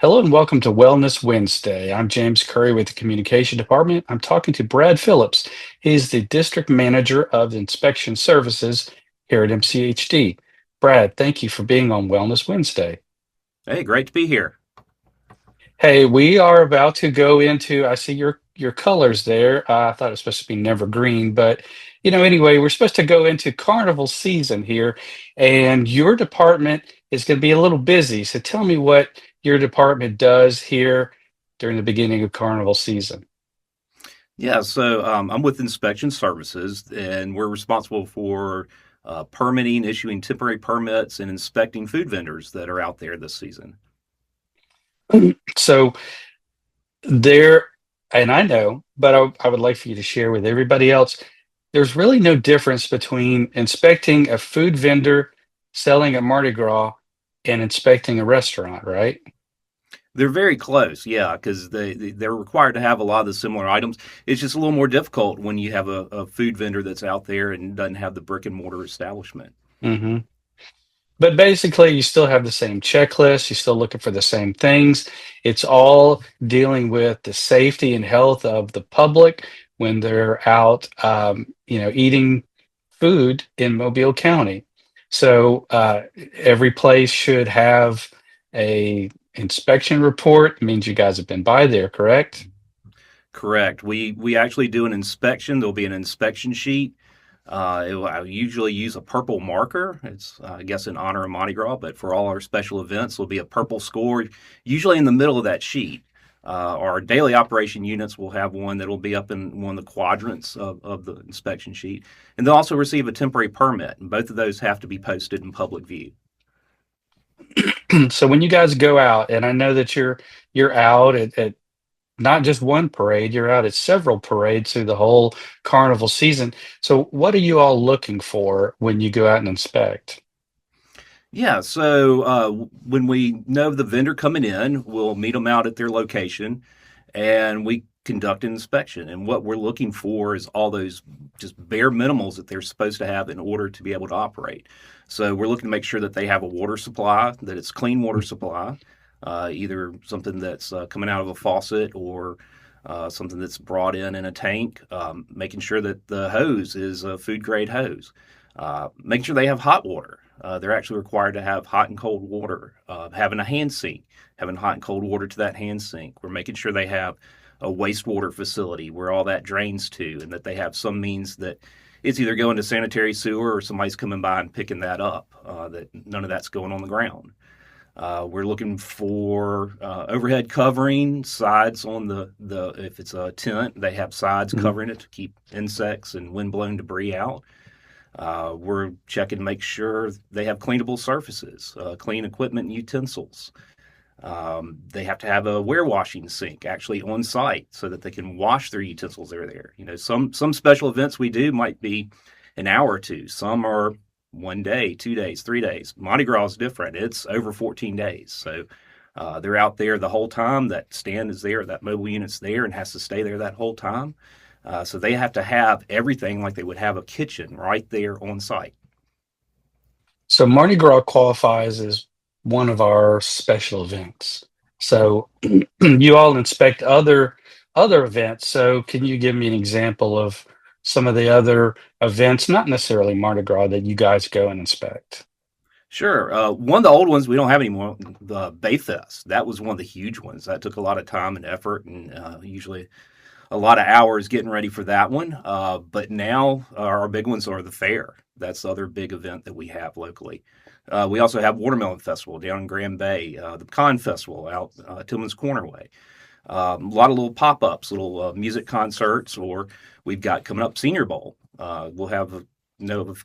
Hello and welcome to Wellness Wednesday. I'm James Currie with the Communication Department. I'm talking to Brad Phillips. He's the District Manager of Inspection Services here at MCHD. Brad, thank you for being on Wellness Wednesday. Hey, great to be here. Hey, we are about to go into, I see your colors there. I thought it was supposed to be never green, but anyway, we're supposed to go into carnival season here, and your department is going to be a little busy. So tell me what your department does here during the beginning of carnival season. I'm with Inspection Services, and we're responsible for permitting, issuing temporary permits, and inspecting food vendors that are out there this season. So there, and I know, but I would like for you to share with everybody else, there's really no difference between inspecting a food vendor selling at Mardi Gras and inspecting a restaurant, right? They're very close, yeah, because they're required to have a lot of the similar items. It's just a little more difficult when you have a food vendor that's out there and doesn't have the brick and mortar establishment. Hmm. But basically, you still have the same checklist. You're still looking for the same things. It's all dealing with the safety and health of the public when they're out, eating food in Mobile County. So every place should have a inspection report. It means you guys have been by there, correct? Correct. We actually do an inspection. There'll be an inspection sheet. I usually use a purple marker. It's, I guess, in honor of Mardi Gras, but for all our special events, there'll be a purple score, usually in the middle of that sheet. Our daily operation units will have one that'll be up in one of the quadrants of the inspection sheet. And they'll also receive a temporary permit, and both of those have to be posted in public view. So when you guys go out, and I know that you're out at not just one parade, you're out at several parades through the whole carnival season. So what are you all looking for when you go out and inspect? When we know the vendor coming in, we'll meet them out at their location and we conduct an inspection. And what we're looking for is all those just bare minimals that they're supposed to have in order to be able to operate. So we're looking to make sure that they have a water supply, that it's clean water supply, either something that's coming out of a faucet or something that's brought in a tank, making sure that the hose is a food grade hose, making sure they have hot water. They're actually required to have hot and cold water, having a hand sink, having hot and cold water to that hand sink. We're making sure they have a wastewater facility where all that drains to, and that they have some means that it's either going to sanitary sewer or somebody's coming by and picking that up, that none of that's going on the ground. We're looking for overhead covering, sides on the if it's a tent, they have sides Mhm. covering it to keep insects and windblown debris out. We're checking to make sure they have cleanable surfaces, clean equipment and utensils. They have to have a warewashing sink actually on site so that they can wash their utensils that are there. You know, some special events we do might be an hour or two. Some are 1 day, 2 days, 3 days. Mardi Gras is different. It's over 14 days. So they're out there the whole time. That stand is there, that mobile unit's there and has to stay there that whole time. So they have to have everything like they would have a kitchen right there on site. So Mardi Gras qualifies as one of our special events. So you all inspect other events. So can you give me an example of some of the other events, not necessarily Mardi Gras, that you guys go and inspect? Sure. One of the old ones we don't have anymore, the Bayfest. That was one of the huge ones. That took a lot of time and effort, and usually a lot of hours getting ready for that one. But now our big ones are the fair. That's the other big event that we have locally. We also have Watermelon Festival down in Grand Bay, the Pecan Festival out Tillman's Corner Way. A lot of little pop ups, little music concerts, or we've got coming up Senior Bowl. We'll have a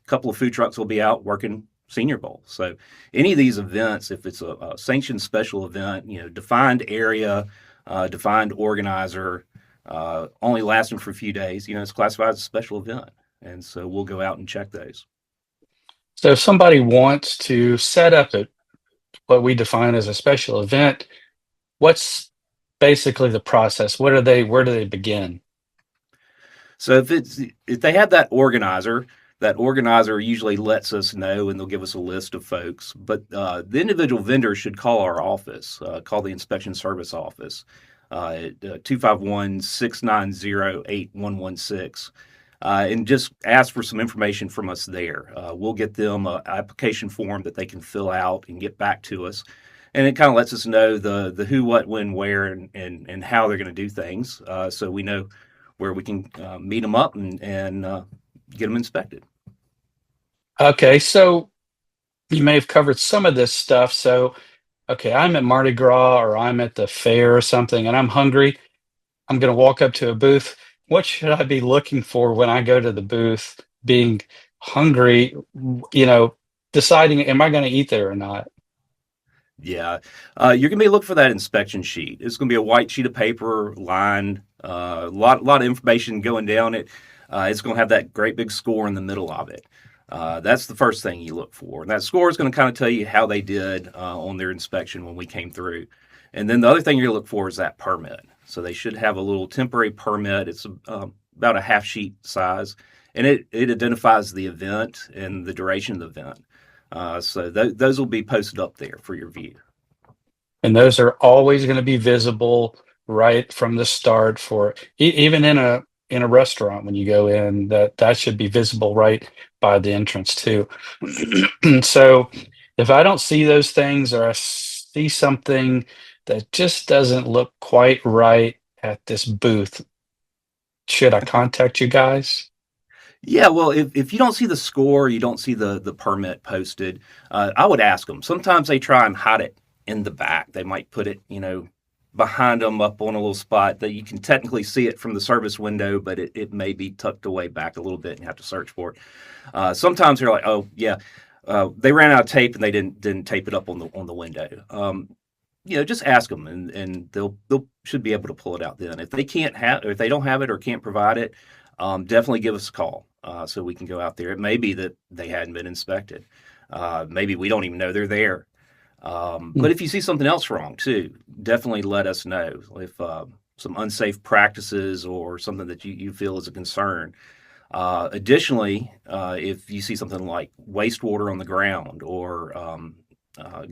couple of food trucks will be out working Senior Bowl. So any of these events, if it's a sanctioned special event, defined area, defined organizer, only lasting for a few days, it's classified as a special event. And so we'll go out and check those. So if somebody wants to set up what we define as a special event, what's basically the process? Where do they begin? So if they have that organizer, that organizer usually lets us know and they'll give us a list of folks. But the individual vendor should call our office, call the inspection service office at 251 and just ask for some information from us there. We'll get them an application form that they can fill out and get back to us. And it kind of lets us know the who, what, when, where, and how they're going to do things, so we know where we can meet them up and get them inspected. Okay, so you may have covered some of this stuff. So, okay, I'm at Mardi Gras or I'm at the fair or something and I'm hungry. I'm going to walk up to a booth. What should I be looking for when I go to the booth, being hungry, you know, deciding, am I going to eat there or not? Yeah, you're going to be looking for that inspection sheet. It's going to be a white sheet of paper lined, lot of information going down it. It's going to have that great big score in the middle of it. That's the first thing you look for, and that score is going to kind of tell you how they did on their inspection when we came through. And then the other thing you're going to look for is that permit. So they should have a little temporary permit. It's about a half sheet size, and it identifies the event and the duration of the event. Those will be posted up there for your view. And those are always going to be visible right from the start for even in a restaurant when you go in, that should be visible right by the entrance too. So if I don't see those things or I see something that just doesn't look quite right at this booth, should I contact you guys? Yeah, well, if you don't see the score, you don't see the permit posted, I would ask them. Sometimes they try and hide it in the back. They might put it, behind them up on a little spot that you can technically see it from the service window, but it may be tucked away back a little bit and you have to search for it. Sometimes they're like, oh yeah, they ran out of tape and they didn't tape it up on the window. Just ask them and they'll should be able to pull it out then. If they can't have, or if they don't have it or can't provide it, definitely give us a call so we can go out there. It may be that they hadn't been inspected. Maybe we don't even know they're there. Hmm. But if you see something else wrong too, definitely let us know. If some unsafe practices or something that you feel is a concern. Additionally, if you see something like wastewater on the ground or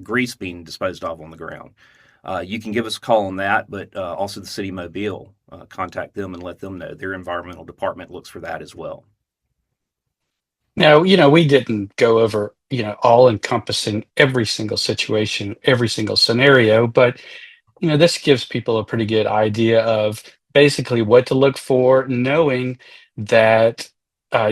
grease being disposed of on the ground, you can give us a call on that, but also the City Mobile. Contact them and let them know. Their environmental department looks for that as well. Now, we didn't go over, all encompassing every single situation, every single scenario, but this gives people a pretty good idea of basically what to look for, knowing that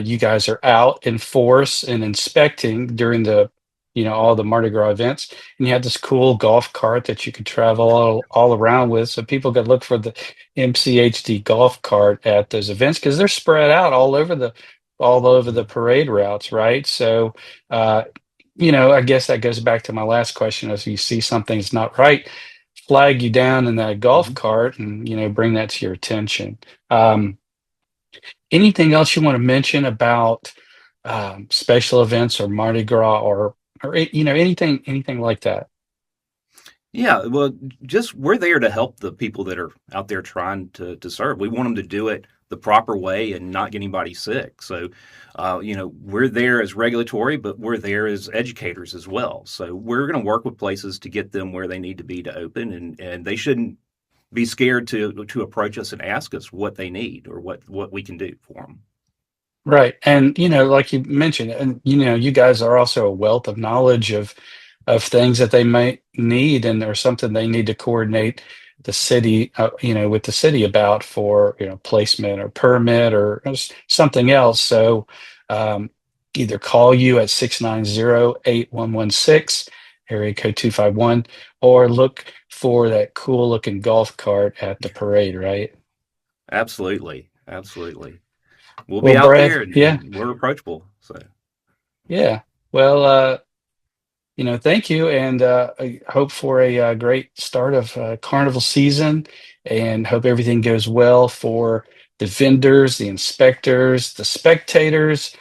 you guys are out in force and inspecting during all the Mardi Gras events, and you have this cool golf cart that you could travel all around with. So people could look for the MCHD golf cart at those events because they're spread out all over the parade routes, right? So, I guess that goes back to my last question: if you see something's not right, flag you down in that golf Mhm. cart and bring that to your attention. Um, Anything else you want to mention about special events or Mardi Gras or anything like that? Yeah, well, just we're there to help the people that are out there trying to serve. We want them to do it the proper way and not get anybody sick. So, we're there as regulatory, but we're there as educators as well. So we're going to work with places to get them where they need to be to open, and they shouldn't be scared to approach us and ask us what they need or what we can do for them. Right. And like you mentioned, and you guys are also a wealth of knowledge of things that they might need and or something they need to coordinate the city, with the city about for, placement or permit or something else. So um, either call you at 690-8116, area code 251, or look for that cool looking golf cart at the parade, right? Absolutely, absolutely. We'll Well, be out Brad, there yeah, and we're approachable. So yeah. Well, thank you, and I hope for a great start of carnival season, and hope everything goes well for the vendors, the inspectors, the spectators,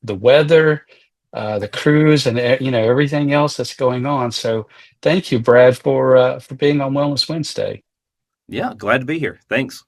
the weather, the crews, and everything else that's going on. So, thank you, Brad, for being on Wellness Wednesday. yeah, glad to be here. Thanks.